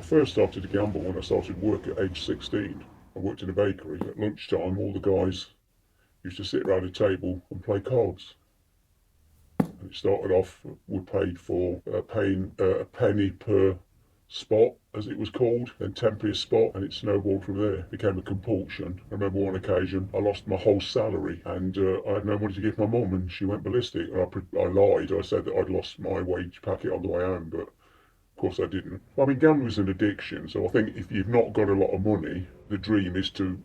first started to gamble when I started work at age 16. I worked in a bakery. At lunchtime, all the guys used to sit around a table and play cards. And it started off, we paid for paying a penny per spot, as it was called, then 10p a spot, and it snowballed from there. It became a compulsion. I remember one occasion I lost my whole salary, and I had no money to give my mum, and she went ballistic. I lied. I said that I'd lost my wage packet on the way home, but of course I didn't. I mean, gambling is an addiction, so I think if you've not got a lot of money, the dream is to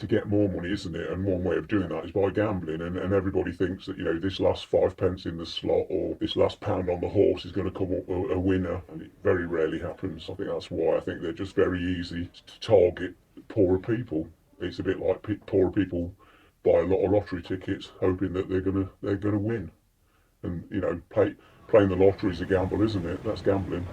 get more money, isn't it? And one way of doing that is by gambling. And everybody thinks that, this last 5 pence in the slot or this last pound on the horse is going to come up a winner. And it very rarely happens. I think that's why I think they're just very easy to target poorer people. It's a bit like poorer people buy a lot of lottery tickets hoping that they're gonna win. And, playing the lottery is a gamble, isn't it? That's gambling.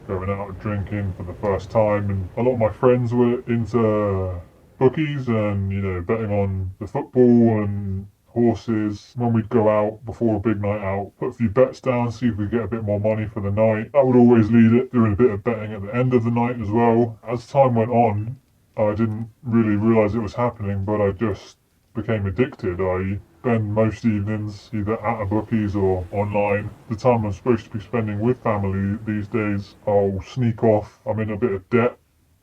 Going out drinking for the first time, and a lot of my friends were into bookies and betting on the football and horses. When we'd go out before a big night out, put a few bets down, see if we get a bit more money for the night. That would always lead it doing a bit of betting at the end of the night as well. As time went on, I didn't really realise it was happening, but I just became addicted. I spend most evenings either at a bookies or online. The time I'm supposed to be spending with family these days, I'll sneak off. I'm in a bit of debt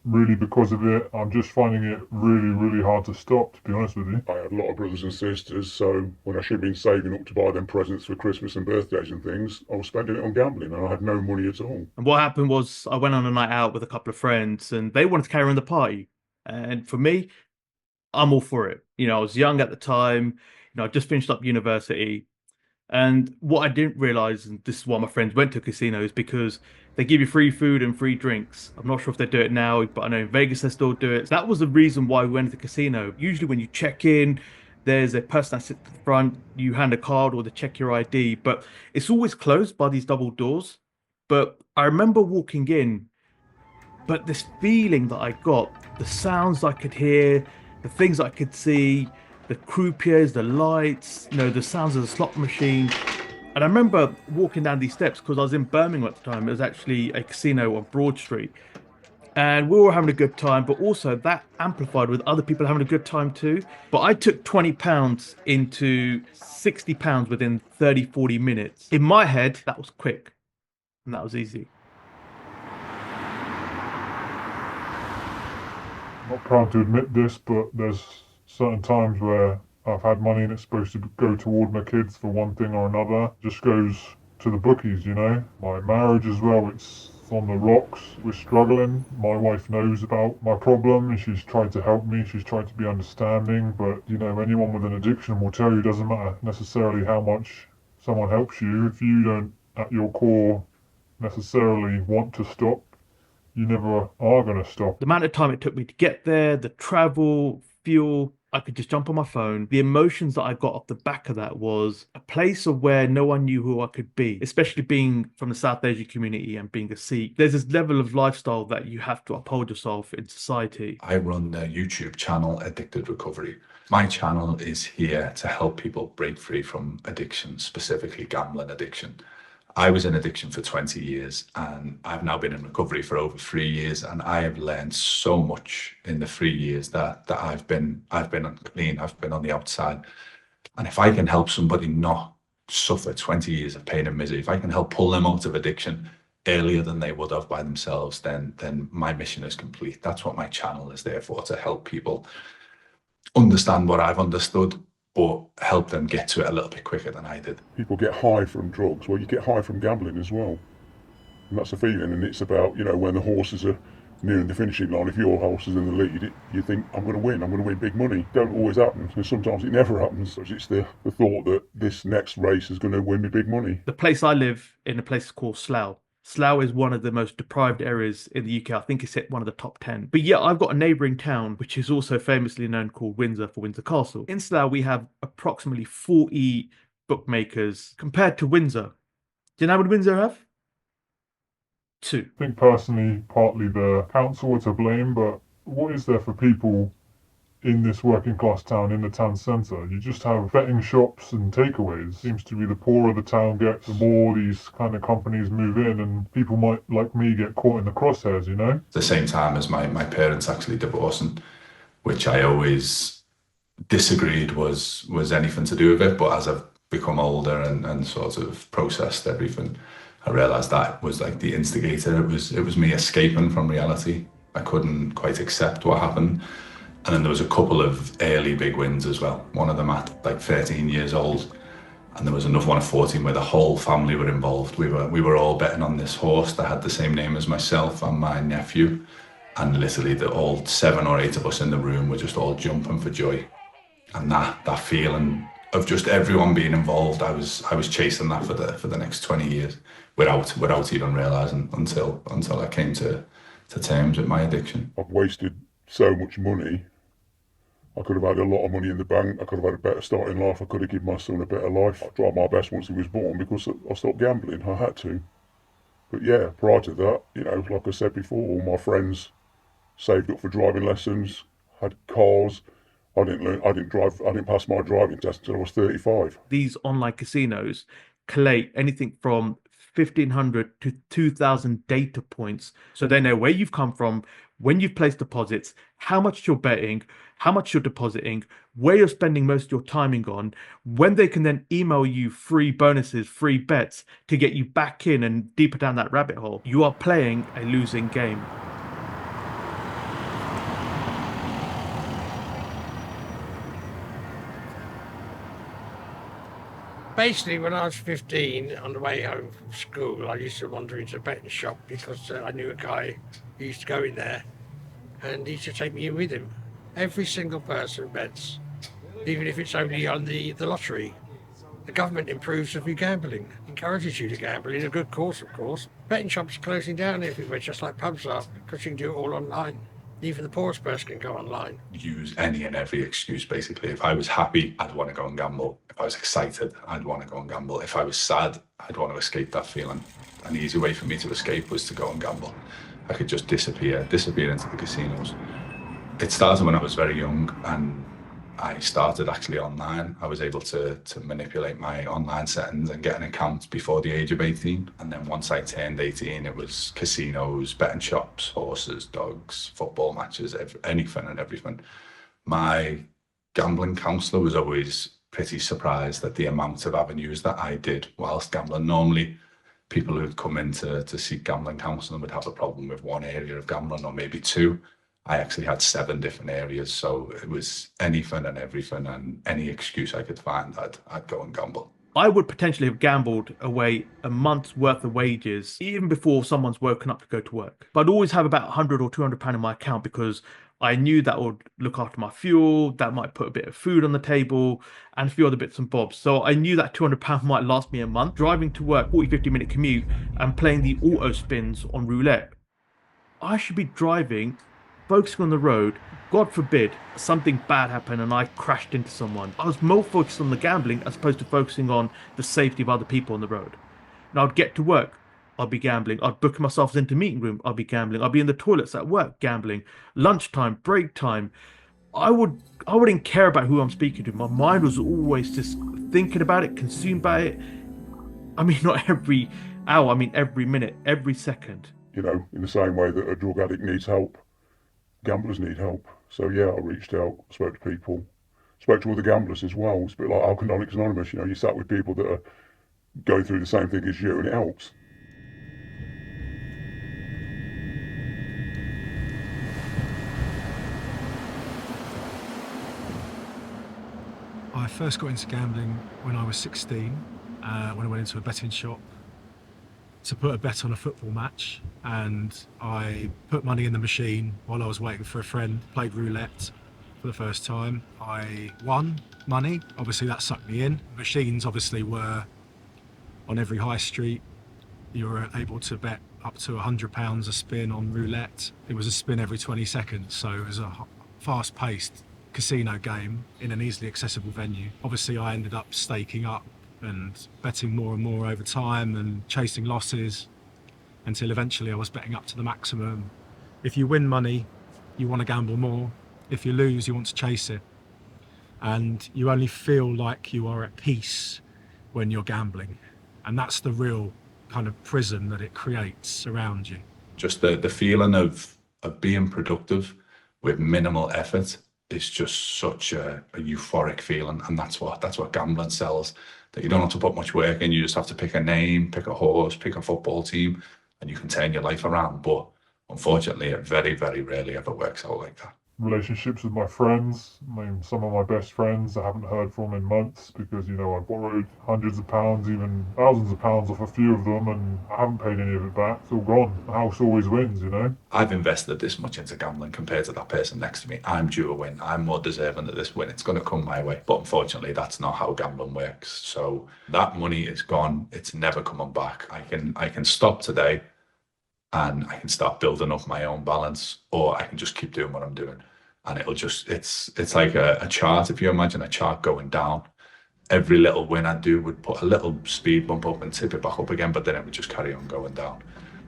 really because of it. I'm just finding it really, really hard to stop, to be honest with you. I had a lot of brothers and sisters, so when I should have been saving up to buy them presents for Christmas and birthdays and things, I was spending it on gambling and I had no money at all. And what happened was I went on a night out with a couple of friends and they wanted to carry on the party. And for me, I'm all for it. I was young at the time, I just finished up university. And what I didn't realize, and this is why my friends went to casinos, because they give you free food and free drinks. I'm not sure if they do it now, but I know in Vegas they still do it. So that was the reason why we went to the casino. Usually when you check in, there's a person that sits at the front, you hand a card or they check your ID, but it's always closed by these double doors. But I remember walking in, but this feeling that I got, the sounds I could hear, the things I could see, the croupiers, the lights, the sounds of the slot machine. And I remember walking down these steps because I was in Birmingham at the time. It was actually a casino on Broad Street. And we were having a good time, but also that amplified with other people having a good time too. But I took £20 into £60 within 30, 40 minutes. In my head, that was quick and that was easy. I'm not proud to admit this, but there's certain times where I've had money and it's supposed to go toward my kids for one thing or another. It just goes to the bookies, My marriage as well, it's on the rocks. We're struggling. My wife knows about my problem and she's tried to help me. She's tried to be understanding, but anyone with an addiction will tell you it doesn't matter necessarily how much someone helps you. If you don't, at your core, necessarily want to stop, you never are going to stop. The amount of time it took me to get there, the travel, fuel, I could just jump on my phone. The emotions that I got off the back of that was a place of where no one knew who I could be, especially being from the South Asian community and being a Sikh. There's this level of lifestyle that you have to uphold yourself in society. I run the YouTube channel Addicted Recovery. My channel is here to help people break free from addiction, specifically gambling addiction. I was in addiction for 20 years and I've now been in recovery for over 3 years, and I have learned so much in the 3 years that I've been clean, I've been on the outside. And if I can help somebody not suffer 20 years of pain and misery, if I can help pull them out of addiction earlier than they would have by themselves, then my mission is complete. That's what my channel is there for, to help people understand what I've understood, but help them get to it a little bit quicker than I did. People get high from drugs. Well, you get high from gambling as well. And that's the feeling. And it's about, when the horses are nearing the finishing line, if your horse is in the lead, you think, I'm going to win big money. Don't always happen. And sometimes it never happens. It's the thought that this next race is going to win me big money. The place I live in, a place called Slough. Slough is one of the most deprived areas in the UK. I think it's hit one of the top 10. But yeah, I've got a neighbouring town, which is also famously known called Windsor for Windsor Castle. In Slough, we have approximately 40 bookmakers compared to Windsor. Do you know how many Windsor have? 2. I think personally, partly the council are to blame, but what is there for people in this working class town in the town centre, you just have betting shops and takeaways. Seems to be the poorer the town gets, the more these kind of companies move in, and people might, like me, get caught in the crosshairs, you know? At the same time as my parents actually divorcing, which I always disagreed was anything to do with it, but as I've become older and sort of processed everything, I realised that was like the instigator. It was me escaping from reality. I couldn't quite accept what happened. And then there was a couple of early big wins as well. One of them at like 13 years old, and there was another one at 14 where the whole family were involved. We were all betting on this horse that had the same name as myself and my nephew, and literally all 7 or 8 of us in the room were just all jumping for joy. And that feeling of just everyone being involved, I was chasing that for the next 20 years without even realising until I came to terms with my addiction. I've wasted so much money. I could have had a lot of money in the bank. I could have had a better start in life. I could have given my son a better life. I tried my best once he was born because I stopped gambling. I had to. But yeah, prior to that, you know, like I said before, all my friends saved up for driving lessons, had cars. I didn't pass my driving test until I was 35. These online casinos collate anything from 1,500 to 2,000 data points. So they know where you've come from, when you've placed deposits, how much you're betting, how much you're depositing, where you're spending most of your timing on, when they can then email you free bonuses, free bets to get you back in and deeper down that rabbit hole. You are playing a losing game. Basically, when I was 15, on the way home from school, I used to wander into a betting shop because I knew a guy who used to go in there, and he used to take me in with him. Every single person bets, even if it's only on the lottery. The government improves with your gambling, encourages you to gamble in a good cause, of course. Betting shops are closing down everywhere, just like pubs are, because you can do it all online. Even the poorest person can go online. Use any and every excuse, basically. If I was happy, I'd want to go and gamble. If I was excited, I'd want to go and gamble. If I was sad, I'd want to escape that feeling. An easy way for me to escape was to go and gamble. I could just disappear into the casinos. It started when I was very young, and I started actually online. I was able to manipulate my online settings and get an account before the age of 18. And then once I turned 18, it was casinos, betting shops, horses, dogs, football matches, anything and everything. My gambling counsellor was always pretty surprised at the amount of avenues that I did whilst gambling. Normally, people who'd come in to seek gambling counselling would have a problem with one area of gambling or maybe 2. I actually had 7 different areas, so it was anything and everything, and any excuse I could find, I'd go and gamble. I would potentially have gambled away a month's worth of wages even before someone's woken up to go to work. But I'd always have about £100 or £200 in my account because I knew that would look after my fuel, that might put a bit of food on the table, and a few other bits and bobs. So I knew that £200 might last me a month. Driving to work, 40-50 minute commute, and playing the auto spins on roulette. I should be driving, focusing on the road. God forbid something bad happened and I crashed into someone. I was more focused on the gambling as opposed to focusing on the safety of other people on the road. And I'd get to work, I'd be gambling. I'd book myself into meeting room, I'd be gambling. I'd be in the toilets at work, gambling. Lunchtime, break time. I wouldn't care about who I'm speaking to. My mind was always just thinking about it, consumed by it. I mean, not every hour, I mean every minute, every second. You know, in the same way that a drug addict needs help, gamblers need help. So yeah, I reached out, spoke to people, spoke to other gamblers as well. It's a bit like Alcoholics Anonymous, you know, you sat with people that are going through the same thing as you, and it helps. I first got into gambling when I was 16, when I went into a betting shop to put a bet on a football match, and I put money in the machine while I was waiting for a friend, played roulette for the first time. I won money, obviously that sucked me in. Machines obviously were on every high street. You were able to bet up to £100 a spin on roulette. It was a spin every 20 seconds, so it was a fast-paced casino game in an easily accessible venue. Obviously I ended up staking up and betting more and more over time and chasing losses until eventually I was betting up to the maximum. If you win money, you want to gamble more. If you lose, you want to chase it. And you only feel like you are at peace when you're gambling. And that's the real kind of prison that it creates around you. Just the feeling of being productive with minimal effort is just such a euphoric feeling, and that's what gambling sells. That you don't have to put much work in. You just have to pick a name, pick a horse, pick a football team, and you can turn your life around. But unfortunately, it very, very rarely ever works out like that. Relationships with my friends. I mean, some of my best friends I haven't heard from in months because, you know, I borrowed hundreds of pounds, even thousands of pounds off a few of them, and I haven't paid any of it back. It's all gone. The house always wins, you know. I've invested this much into gambling compared to that person next to me. I'm due a win. I'm more deserving of this win. It's going to come my way. But unfortunately, that's not how gambling works. So that money is gone. It's never coming back. I can stop today, and I can start building up my own balance, or I can just keep doing what I'm doing. And it'll just, it's like a chart. If you imagine a chart going down, every little win I do would put a little speed bump up and tip it back up again, but then it would just carry on going down.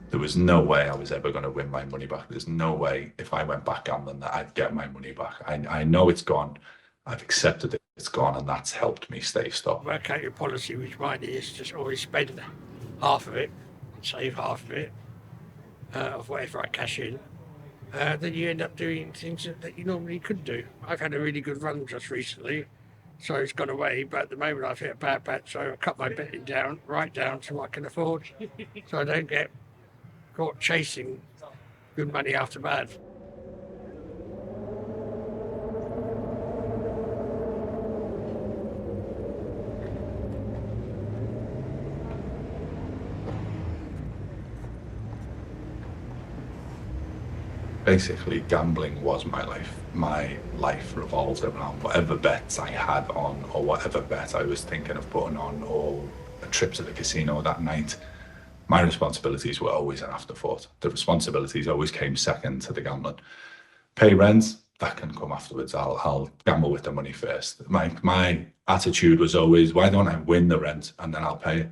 There was no way I was ever going to win my money back. There's no way if I went back gambling that I'd get my money back. I know it's gone. I've accepted it. It's gone, and that's helped me stay stopped. Work out your policy, which mine is just always spend half of it, save half of it, of whatever I cash in. Then you end up doing things that you normally couldn't do. I've had a really good run just recently, so it's gone away, but at the moment I've hit a bad patch, so I cut my betting down, right down to what I can afford, so I don't get caught chasing good money after bad. Basically, gambling was my life. My life revolved around whatever bets I had on, or whatever bet I was thinking of putting on, or a trip to the casino that night. My responsibilities were always an afterthought. The responsibilities always came second to the gambling. Pay rent, that can come afterwards. I'll gamble with the money first. My attitude was always, why don't I win the rent and then I'll pay it?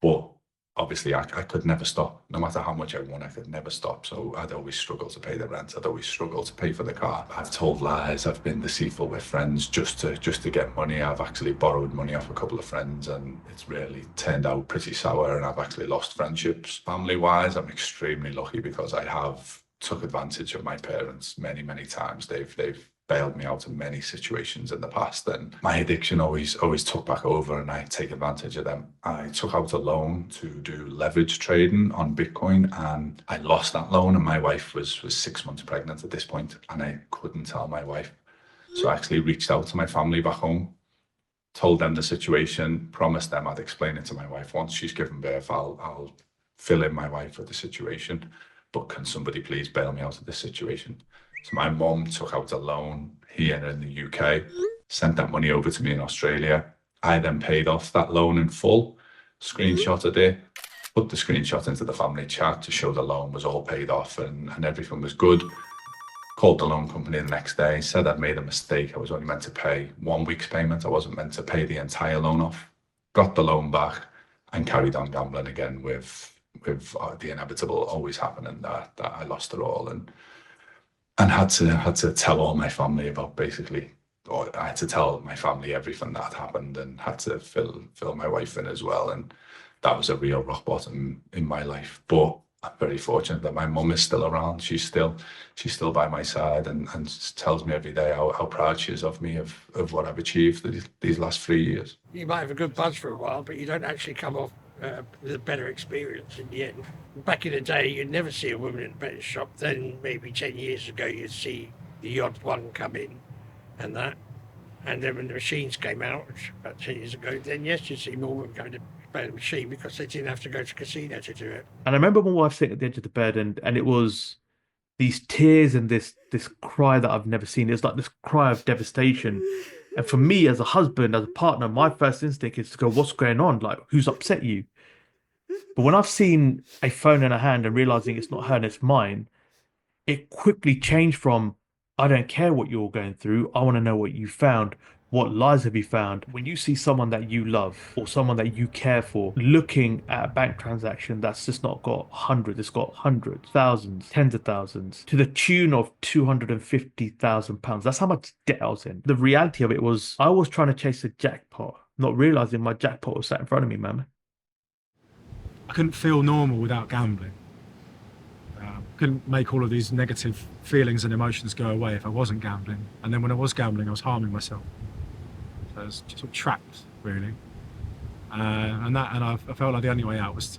But obviously, I could never stop. No matter how much I won, I could never stop. So I'd always struggle to pay the rent. I'd always struggle to pay for the car. I've told lies. I've been deceitful with friends just to get money. I've actually borrowed money off a couple of friends, and it's really turned out pretty sour, and I've actually lost friendships. Family-wise, I'm extremely lucky because I have took advantage of my parents many, many times. They've bailed me out of many situations in the past, and my addiction always took back over, and I take advantage of them. I took out a loan to do leverage trading on Bitcoin, and I lost that loan, and my wife was 6 months pregnant at this point, and I couldn't tell my wife. So I actually reached out to my family back home, told them the situation, promised them I'd explain it to my wife. Once she's given birth, I'll fill in my wife with the situation, but can somebody please bail me out of this situation? So my mum took out a loan here in the UK, sent that money over to me in Australia. I then paid off that loan in full, screenshotted it, put the screenshot into the family chat to show the loan was all paid off and everything was good. Called the loan company the next day, said I'd made a mistake. I was only meant to pay 1 week's payment. I wasn't meant to pay the entire loan off. Got the loan back and carried on gambling again with the inevitable always happening that I lost it all, and had to tell all my family about basically, or I had to tell my family everything that had happened, and had to fill my wife in as well. And that was a real rock bottom in my life. But I'm very fortunate that my mum is still around. She's still by my side, and tells me every day how proud she is of me, of what I've achieved these last 3 years. You might have a good buzz for a while, but you don't actually come off with a better experience in the end. Back in the day, you'd never see a woman in a betting shop. Then maybe 10 years ago, you'd see the odd one come in and that. And then when the machines came out, which about 10 years ago, then yes, you'd see more women going to play the machine because they didn't have to go to casino to do it. And I remember my wife sitting at the edge of the bed, and it was these tears and this cry that I've never seen. It's like this cry of devastation. And for me, as a husband, as a partner, my first instinct is to go, what's going on? Like, who's upset you? But when I've seen a phone in her hand and realizing it's not her and it's mine, it quickly changed from, I don't care what you're going through, I want to know what you found, What lies have you found? When you see someone that you love or someone that you care for looking at a bank transaction that's just not got hundreds, it's got hundreds, thousands, tens of thousands, to the tune of £250,000. That's how much debt I was in. The reality of it was I was trying to chase a jackpot, not realizing my jackpot was sat in front of me, man. I couldn't feel normal without gambling. Couldn't make all of these negative feelings and emotions go away if I wasn't gambling. And then when I was gambling, I was harming myself. So I was just sort of trapped, really. And I felt like the only way out was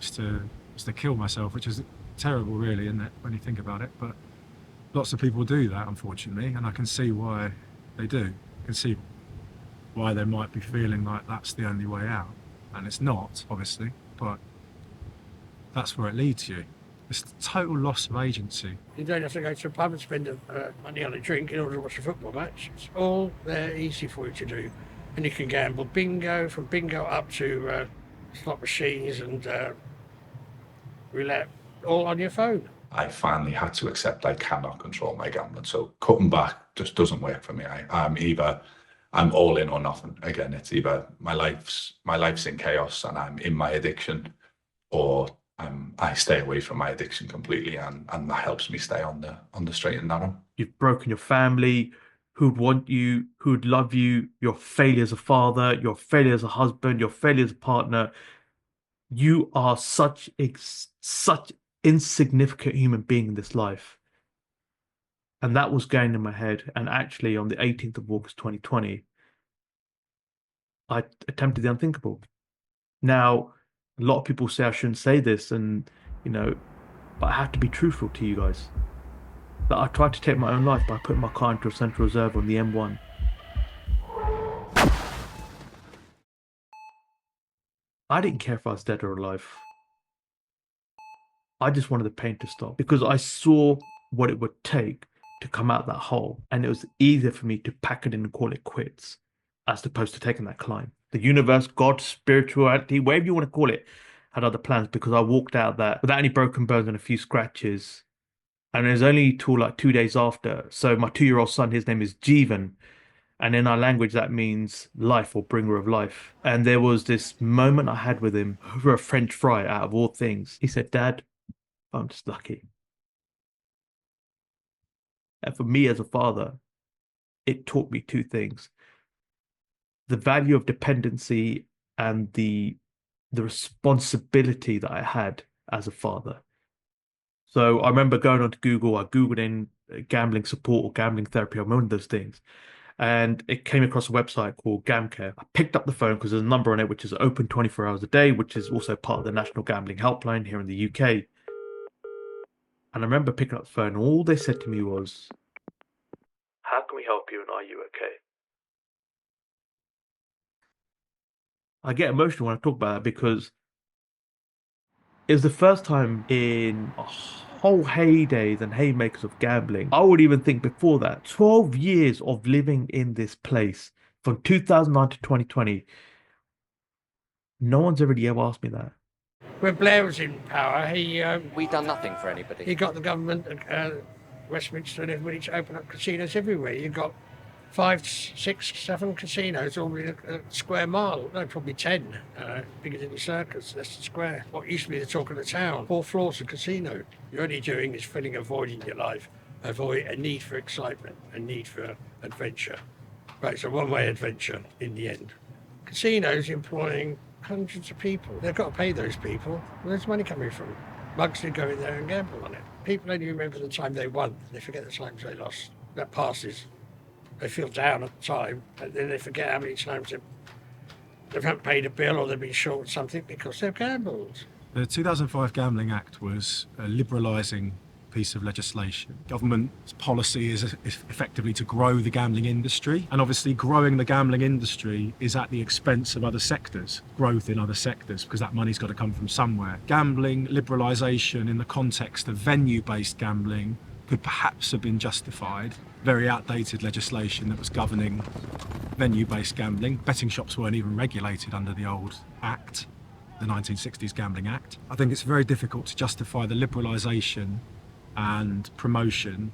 to kill myself, which is terrible, really, isn't it, when you think about it? But lots of people do that, unfortunately, and I can see why they do. I can see why they might be feeling like that's the only way out. And it's not, obviously, but that's where it leads you. It's a total loss of agency. You don't have to go to a pub and spend money on a drink in order to watch a football match. It's all there easy for you to do. And you can gamble bingo, from bingo up to slot machines and roulette, all on your phone. I finally had to accept I cannot control my gambling. So cutting back just doesn't work for me. I'm all in or nothing. Again, it's either my life's in chaos and I'm in my addiction, or I stay away from my addiction completely, and that helps me stay on the straight and narrow. You've broken your family, who'd want you, who'd love you, your failure as a father, your failure as a husband, your failure as a partner. You are such insignificant human being in this life. And that was going in my head. And actually, on the 18th of August 2020, I attempted the unthinkable. Now, a lot of people say I shouldn't say this, and but I have to be truthful to you guys. That I tried to take my own life by putting my car into a central reserve on the M1. I didn't care if I was dead or alive. I just wanted the pain to stop, because I saw what it would take to come out that hole, and it was easier for me to pack it in and call it quits, as opposed to taking that climb. The universe, God, spirituality, whatever you want to call it, had other plans, because I walked out that without any broken bones and a few scratches. And it was only till like 2 days after. So my 2-year-old son, his name is Jeevan. And in our language, that means life or bringer of life. And there was this moment I had with him over a French fry, out of all things. He said, "Dad, I'm just lucky." And for me as a father, it taught me two things: the value of dependency and the responsibility that I had as a father. So I remember going onto Google, I Googled in gambling support or gambling therapy, I'm one of those things. And it came across a website called GamCare. I picked up the phone because there's a number on it which is open 24 hours a day, which is also part of the National Gambling Helpline here in the UK. And I remember picking up the phone, and all they said to me was, "How can we help you, and are you okay?" I get emotional when I talk about that, because it was the first time in a whole heydays and haymakers of gambling. I would even think before that, 12 years of living in this place from 2009 to 2020, no one's really ever asked me that. When Blair was in power, We done nothing for anybody. he got the government, Westminster and everybody, to open up casinos everywhere. You've got 5, 6, 7 casinos all in a square mile. No, probably 10. Piccadilly Circus, Leicester Square. What used to be the talk of the town. 4 floors of casino. You're only doing is filling a void in your life. Avoid a need for excitement, a need for adventure. Right, it's a one-way adventure in the end. Casinos employing hundreds of people. They've got to pay those people. Where's the money coming from? Mugs who go in there and gamble on it. People only remember the time they won. They forget the times they lost. That passes. They feel down at the time, and then they forget how many times they haven't paid a bill or they've been short something because they've gambled. The 2005 Gambling Act was a liberalising piece of legislation. Government's policy is effectively to grow the gambling industry, and obviously growing the gambling industry is at the expense of other sectors, growth in other sectors, because that money's got to come from somewhere. Gambling liberalisation in the context of venue-based gambling could perhaps have been justified. Very outdated legislation that was governing venue-based gambling. Betting shops weren't even regulated under the old Act, the 1960s Gambling Act. I think it's very difficult to justify the liberalisation and promotion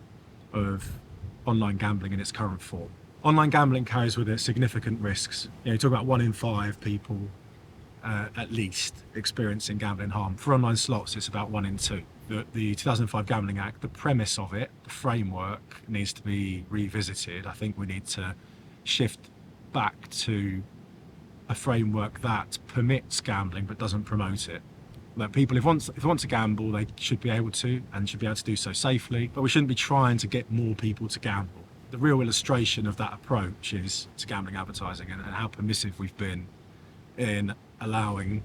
of online gambling in its current form. Online gambling carries with it significant risks. You talk about 1 in 5 people at least experiencing gambling harm. For online slots, it's about 1 in 2. The 2005 Gambling Act, the premise of it, the framework needs to be revisited. I think we need to shift back to a framework that permits gambling but doesn't promote it. That people, if they want to gamble, they should be able to, and should be able to do so safely, but we shouldn't be trying to get more people to gamble. The real illustration of that approach is to gambling advertising and how permissive we've been in allowing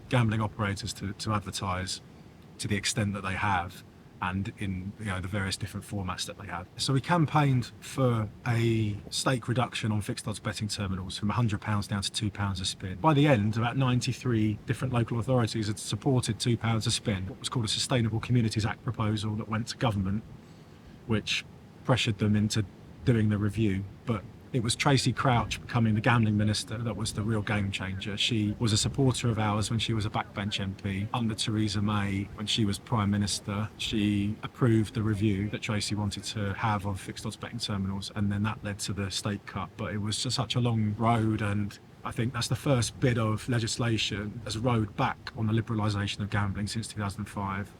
gambling operators to advertise to the extent that they have, and in the various different formats that they have. So we campaigned for a stake reduction on fixed odds betting terminals from £100 down to £2 a spin. By the end, about 93 different local authorities had supported £2 a spin, what was called a Sustainable Communities Act proposal that went to government, which pressured them into doing the review. But it was Tracy Crouch becoming the gambling minister that was the real game changer. She was a supporter of ours when she was a backbench MP. Under Theresa May, when she was Prime Minister, she approved the review that Tracy wanted to have of fixed odds betting terminals, and then that led to the stake cut. But it was just such a long road, and I think that's the first bit of legislation as a road back on the liberalisation of gambling since 2005.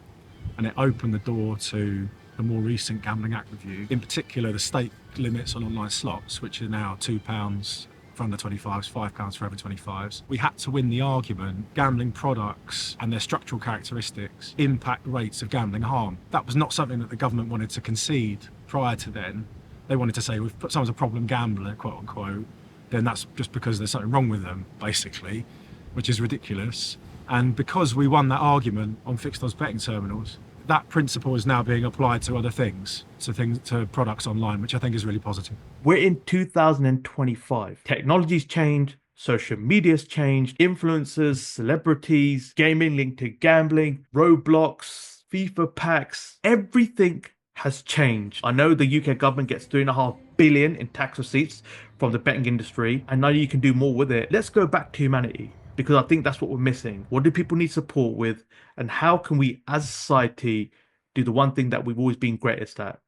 And it opened the door to the more recent Gambling Act review, in particular the stake limits on online slots, which are now £2 for under 25s, £5 for over 25s. We had to win the argument. Gambling products and their structural characteristics impact rates of gambling harm. That was not something that the government wanted to concede prior to then. They wanted to say, if someone's a problem gambler, quote unquote, then that's just because there's something wrong with them, basically, which is ridiculous. And because we won that argument on fixed odds betting terminals, that principle is now being applied to other things, to products online, which I think is really positive. We're in 2025. Technology's changed, social media's changed, influencers, celebrities, gaming linked to gambling, Roblox, FIFA packs, everything has changed. I know the UK government gets £3.5 billion in tax receipts from the betting industry, and now you can do more with it. Let's go back to humanity, because I think that's what we're missing. What do people need support with, and how can we as a society do the one thing that we've always been greatest at,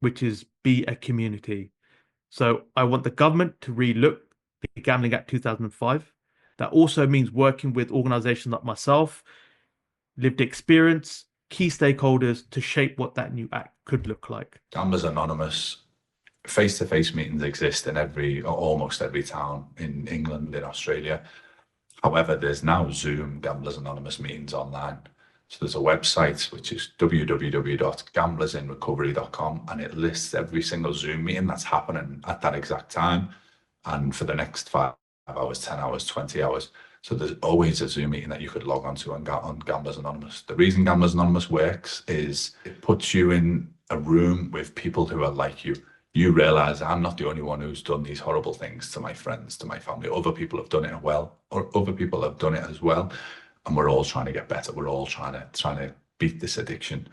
which is be a community? So I want the government to relook the Gambling Act 2005. That also means working with organisations like myself, lived experience, key stakeholders to shape what that new act could look like. Gamblers Anonymous, face-to-face meetings exist in almost every town in England, in Australia. However, there's now Zoom Gamblers Anonymous meetings online. So there's a website which is www.gamblersinrecovery.com, and it lists every single Zoom meeting that's happening at that exact time, and for the next 5 hours, 10 hours, 20 hours. So there's always a Zoom meeting that you could log onto on Gamblers Anonymous. The reason Gamblers Anonymous works is it puts you in a room with people who are like you. You realise I'm not the only one who's done these horrible things to my friends, to my family. Other people have done it other people have done it as well. And we're all trying to get better. We're all trying to beat this addiction.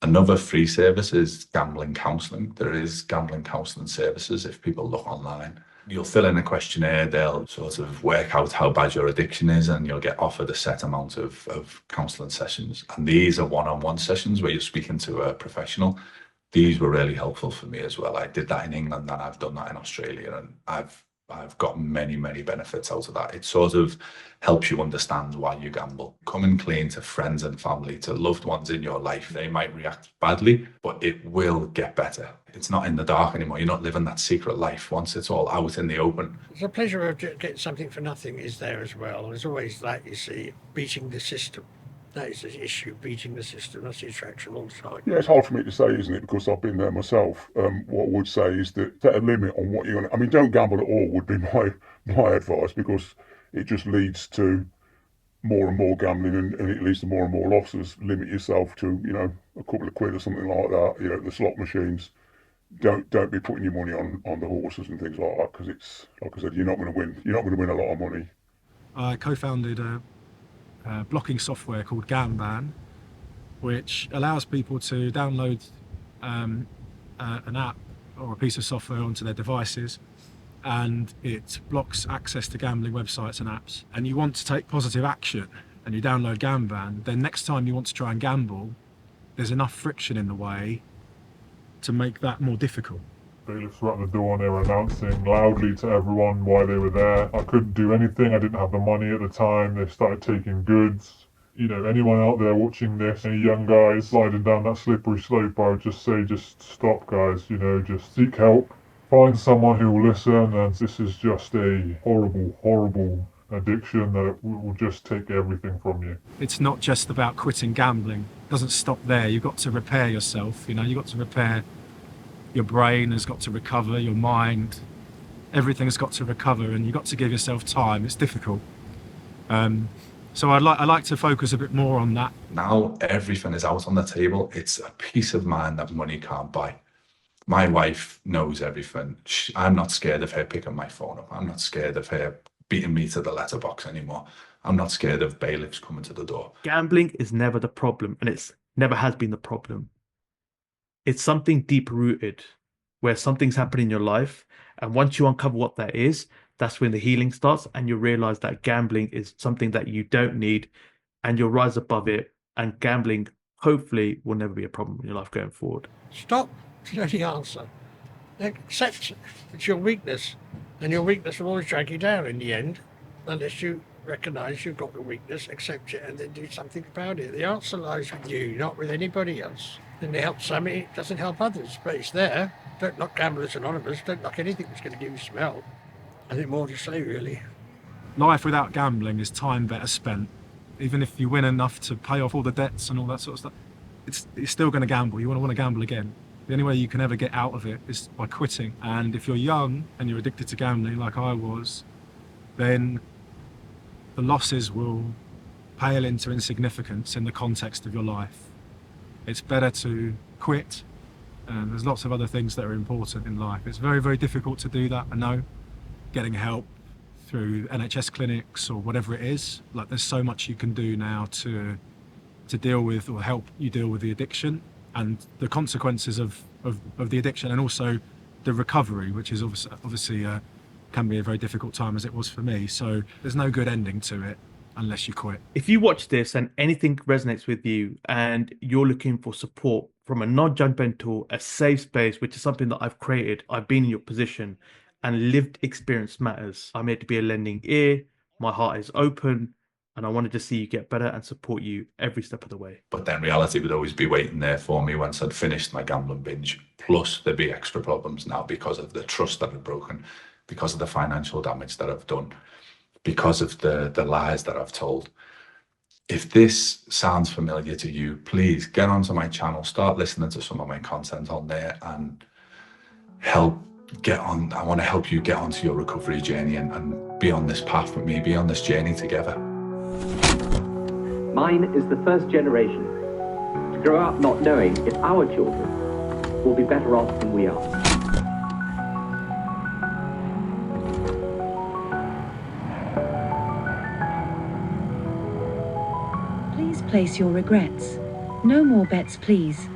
Another free service is gambling counselling. There is gambling counselling services if people look online. You'll fill in a questionnaire, they'll sort of work out how bad your addiction is, and you'll get offered a set amount of counselling sessions. And these are one-on-one sessions where you're speaking to a professional. These were really helpful for me as well. I did that in England and I've done that in Australia, and I've got many, many benefits out of that. It sort of helps you understand why you gamble. Coming clean to friends and family, to loved ones in your life. They might react badly, but it will get better. It's not in the dark anymore. You're not living that secret life once it's all out in the open. The pleasure of getting something for nothing is there as well. There's always that, you see, beating the system. That is the issue, beating the system. That's the attraction all the time. Yeah, it's hard for me to say, isn't it? Because I've been there myself. What I would say is that set a limit on what you're going to... I mean, don't gamble at all would be my advice, because it just leads to more and more gambling, and it leads to more and more losses. Limit yourself to, a couple of quid or something like that. The slot machines. Don't be putting your money on the horses and things like that, because it's, like I said, you're not going to win. You're not going to win a lot of money. I co-founded a blocking software called Gamban, which allows people to download an app or a piece of software onto their devices, and it blocks access to gambling websites and apps. And you want to take positive action and you download Gamban, then next time you want to try and gamble, there's enough friction in the way to make that more difficult. Bailiffs were at the door and they were announcing loudly to everyone why they were there. I couldn't do anything. I didn't have the money at the time. They started taking goods. You know, anyone out there watching this, any young guys sliding down that slippery slope, I would just say, just stop, guys. You know, just seek help. Find someone who will listen, and this is just a horrible, horrible addiction that will just take everything from you. It's not just about quitting gambling. It doesn't stop there. You've got to repair yourself. You know, you've got to repair your brain, has got to recover, your mind. Everything has got to recover, and you've got to give yourself time. It's difficult. So I like to focus a bit more on that. Now everything is out on the table. It's a peace of mind that money can't buy. My wife knows everything. I'm not scared of her picking my phone up. I'm not scared of her beating me to the letterbox anymore. I'm not scared of bailiffs coming to the door. Gambling is never the problem, and it's never has been the problem. It's something deep rooted, where something's happened in your life, and once you uncover what that is, that's when the healing starts, and you realize that gambling is something that you don't need, and you'll rise above it, and gambling hopefully will never be a problem in your life going forward. Stop. It's the only answer. Accept it's your weakness, and your weakness will always drag you down in the end, unless you recognise you've got the weakness, accept it, and then do something about it. The answer lies with you, not with anybody else. And it helps some, it doesn't help others, but it's there. Don't knock Gamblers Anonymous, don't knock anything that's going to give you some help. I think more to say, really. Life without gambling is time better spent. Even if you win enough to pay off all the debts and all that sort of stuff, you're still going to gamble. You want to gamble again. The only way you can ever get out of it is by quitting. And if you're young and you're addicted to gambling like I was, then the losses will pale into insignificance in the context of your life. It's better to quit, and there's lots of other things that are important in life. It's very, very difficult to do that, I know. Getting help through NHS clinics or whatever it is, like there's so much you can do now to deal with or help you deal with the addiction and the consequences of the addiction, and also the recovery, which is obviously can be a very difficult time, as it was for me. So there's no good ending to it unless you quit. If you watch this and anything resonates with you and you're looking for support from a non-judgmental, a safe space, which is something that I've created, I've been in your position, and lived experience matters. I'm here to be a lending ear. My heart is open, and I wanted to see you get better and support you every step of the way. But then reality would always be waiting there for me once I'd finished my gambling binge. Plus there'd be extra problems now because of the trust that I've broken, because of the financial damage that I've done, because of the lies that I've told. If this sounds familiar to you, please get onto my channel, start listening to some of my content on there, and help get on. I want to help you get onto your recovery journey and be on this path with me, be on this journey together. Mine is the first generation to grow up not knowing if our children will be better off than we are. Please place your regrets. No more bets, please.